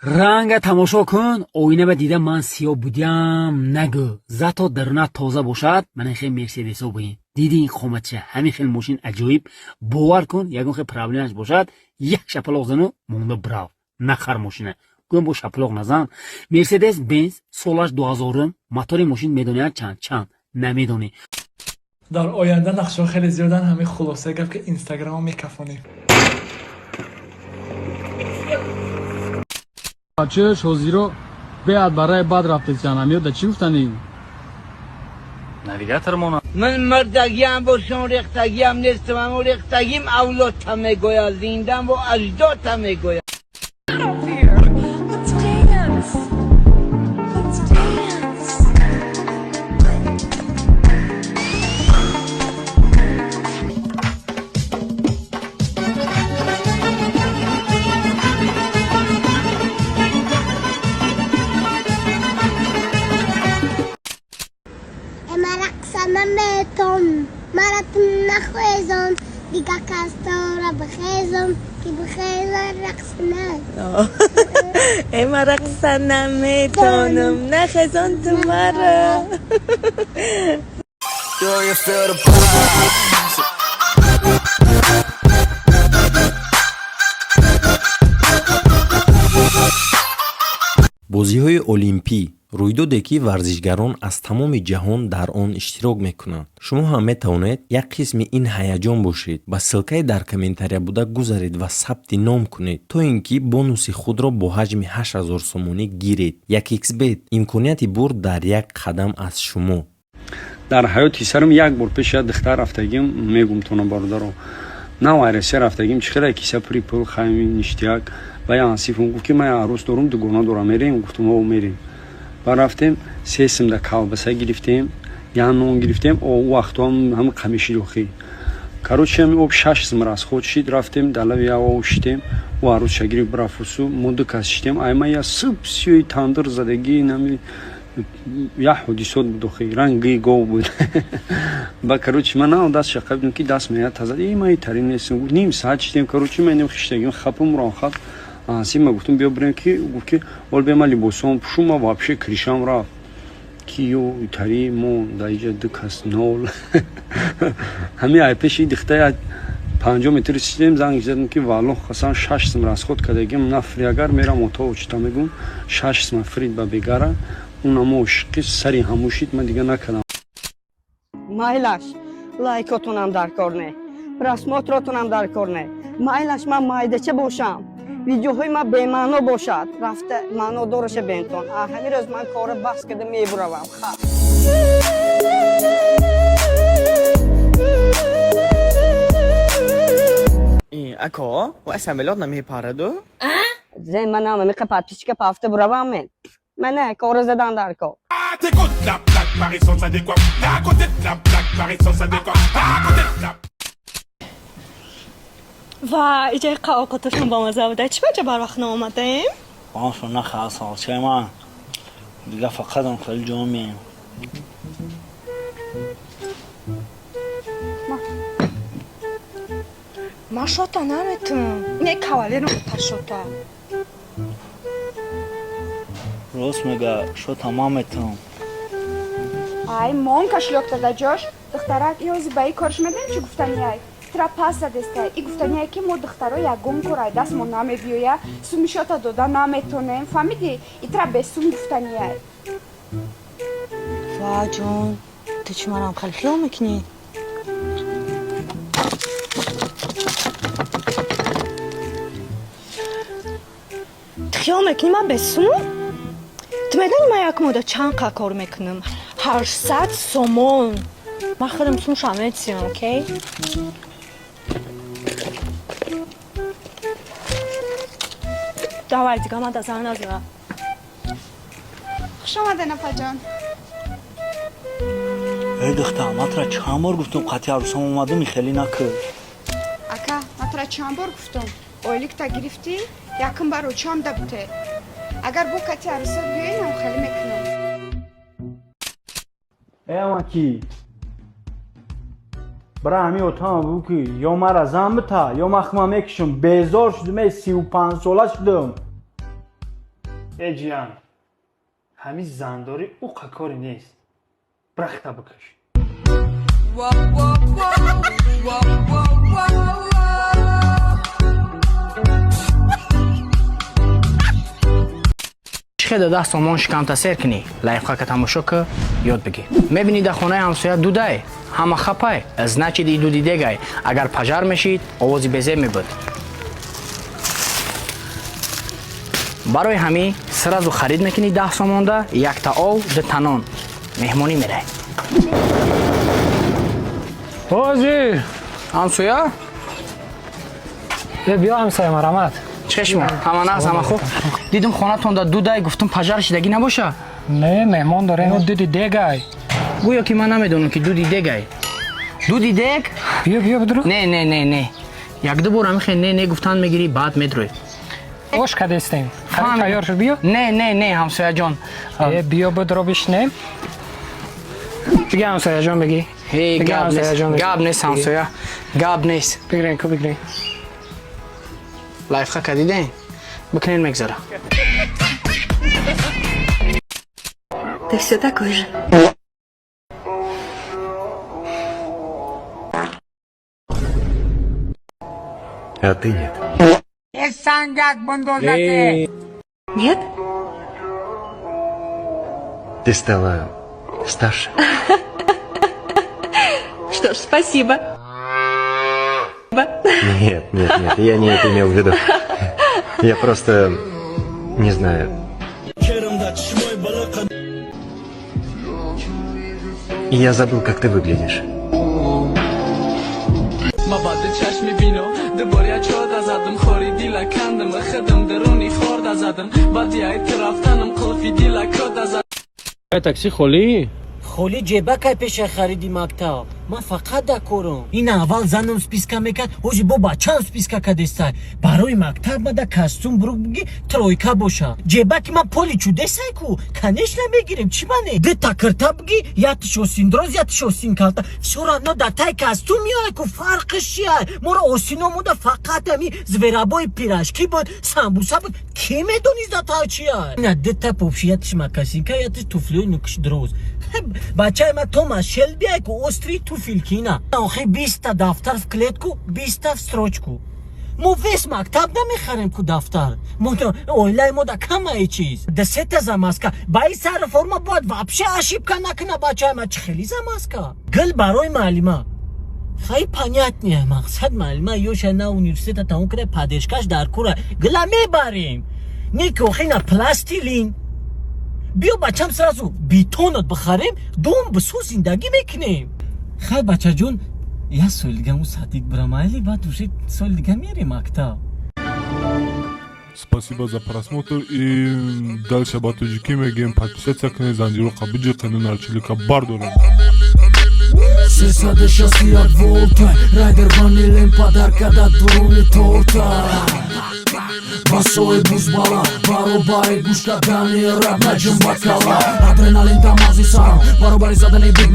ранга тамошо кун, оина ба дида ман сиёҳ будям нагӯ. Зато дарунат тоза бошад, мана хел мерседесо бин. диди ин қоматша, ҳамин хел мошин аҷоиб. бовар кун, ягон хел проблемаш бошад, як шапалоқ зану монда брав. Нахар мошина. гӯям бо шапалоқ назан. Мерседес Benz солаш 2000, мотори мошин медониад чанд намедонӣ. дар оянда нақшҳо хеле зиёдан, ҳамин хулоса гап ки инстаграмро мекафонем. чӯш ҳозиро беад барои бад рафтаҷан амёда чӣ гуфтанӣ? навигатор мона. من مردگیم و شون ریختگیم نیستم و ریختگیم اولادم میگوید زیندم و اجدادم میگوید. مرتون نخویزم دیگه کستارا بخیزم که بخیزم رقصنم اما رقصنم میتونم نخیزم تو مرا бозиҳои олимпӣ рӯйдоде ки варзишгарон аз тамоми ҷаҳон дар он иштирок мекунанд. шумо ҳам метавонед як қисми ин ҳаяҷон бошед. ба ссилкаи дар комментария буда гузаред ва сабти ном кунед, то ин ки бонуси худро бо ҳаҷми 8000 сомонӣ гиред. 1xbet имконияти бурд дар як қадам аз шумо. дар ҳаёти сарам як бор пеши духтар рафтагим мегум тона бародаро навайрасе рафтагим чихира киса пури пул хайми ништияк ва я асифум гуфт ки ман арӯз дорум дугона дорам мерем гуфтум о мерем ба рафтем се симда калбаса гирифтем я нон гирифтем о вақту ҳам қамиши дохӣ короче ҳами об 6 сим расход шид рафтем далави я шитем ва арӯз шагириф барафусу моду кас шитем айма я суб сиёи тандир задагӣ нами я ҳодисот будохӣ ранги гов буд ба короче ман нав даст шақа бидум ки даст мея таза имаи тарин нестем ним саат шитем короче менем хиштагим хапум рохат асима гуфтум биё бирем ки гуфт ки ол бема либосом пушума вообще кришам рафт ки ё тари мо даиҷа дукас нол ҳами ай пеши дихта 50 метр шитем занг задам ки валло хасан 6 сим расход кардагим на фриагар мерам ото учта мегум 6 сим фрид ба бегара унамо шиқи сари ҳамушид ман дига накардам. майлаш лайкотунам дар кор не, просмотротунам дар кор не. майлаш ман майдача бошам, видеоҳои ман бемаъно бошад, рафта маънодораше бентон. ҳамин рӯз ман кора бахс кардам мебуравам. ако ва асамилот намепараду зен манам миқа подписчика пафта буравам мен мана кора задан дар кор و ایجای قاقاتشون با مزه بوده. چی بچه بر وقت نامدیم؟ بانشون نخواست چه من دیگه فقط اون خیلی جامعیم ما شوتا نمیتون اینه کوالی رو تا شوتا راست میگه شو تمامتون ای مام کشلوک داده جاش دخترک یوزی با ای کارش میدیم چی گفتنی ای ترا پاس دسته ای گفتنی ای که ما دخترو یا گم کرای دست ما نمیبیویا سومیشاتا دودا نمیتونیم فهمیدی ای ترا بسوم گفتنی ای وا جون تو چی منم خیلی خیال میکنی؟ خیال میکنی من بسوم؟ تو میدونی من یک مدت چند کار میکنم 800 سومون من خودم سوم شامل اوکی؟ داور دیگه من دازم نازم خوش آمده نپا جان ای دختر من ترا چند بار گفتم قطعی عروسم اومده میخیلی نکر اکا من ترا چند بار گفتم اویلیک تا گرفتی یکم بار اوچام دا بوده اگر بو قطعی عروسا بیاییم هم خیلی میکنم ای اما کی برای همی اتام بو که یا مرا زن بتا یا مخمه میکشم بیزار شدم ای 35 ساله شدم جیان همین زنداری او کاری نیست برخته بکش چه ده 10 سومون شکمتا سیر کنی لایفخا که تماشا که یاد بگیر میبینی در خونه همسایه دوده همه خپه از نچی دی دو دیده گای اگر پجر میشید آوازی بزه میبود برای همین سر از خرید میکنی 10 سومون ده یک تا آو ده تنان مهمونی میره اوزی همسایه بیا همسایه مرامت چشم همه ناز همه خوب دیدم خونه تون ده دوده گفتم پجر شدگی نباشه نه مهمان داره اینو دو دیده گای گویا که من نمیدونم که دو دیده گای دو دیده بیا بدرو نه یک دو بار هم خیلی نه گفتن میگیری بعد میدروی خوش کده استیم خرید تیار شد بیا نه همسایه جان بیا بدرو بشنیم بگی همسایه جان بگی گاب نیست همسایه گاب نیست بگیرین که بگیرین لایف خا دیدین بکنین میگذاره Ты все такой же. А ты нет. Нет? Ты стала старше. Что ж, спасибо. Нет, я не это имел в виду. Я просто не знаю. Я забыл, как ты выглядишь. تاکسی خولی؟ خولی جیبک پیش خریدی مکتب من فقط دکورم این اول زنم سپیسکا میکرد اوجی با بچم سپیسکا کدستای برای مکتب مده کاستوم برو بگی ترویکا باشه جیبک من پولی چو دستای کو کنش نمیگیریم چی منه ده تکرتا بگی یاتش اوسین دروز یاتش اوسین کالتا все равно да тай костюм میای کو فرقش چیه ما رو اوسینمون فقط همین زورابای پیراشکی بود سامبوسا بود کی میدونی دا تا چیه نه ده تا پوفیاتش مکاسینکا یاتش توفلی نکش دروز بچه ما توماس شلبی ای کو استری توفیل کینا آخه 20 تا دفتر в клетку 20 تا в строчку ما весь مکتب نمیخریم کو دفتر ما اولای ما دا کم ای چیز ده سه تا زماسکا بای سر فرما باید вообще ошибка نکنه بچه ما چه خیلی زماسکا گل برای معلمه خیلی понятнее مقصد معلمه یوش نه университета تا اون کره پادشکش در کوره گلا میبریم نیکو خینا پلاستیلین بیا بچم سرازو بیتونت بخریم دوم بسو زندگی میکنیم خیلی بچه جون یه سال دیگه مو صدیق برامایلی بعد دوشی سال دیگه میریم مکتب Спасибо за просмотр и дальше батуджики мегем подписаться к ней занжиру кабыджи канун арчилика бардорим. Сесаде шасти от волта Райдер ванилен подарка да дуруни торта Басой бузбала Баробари гушка дани раб наджим бакала Адреналин тамази сам Баробари задане биг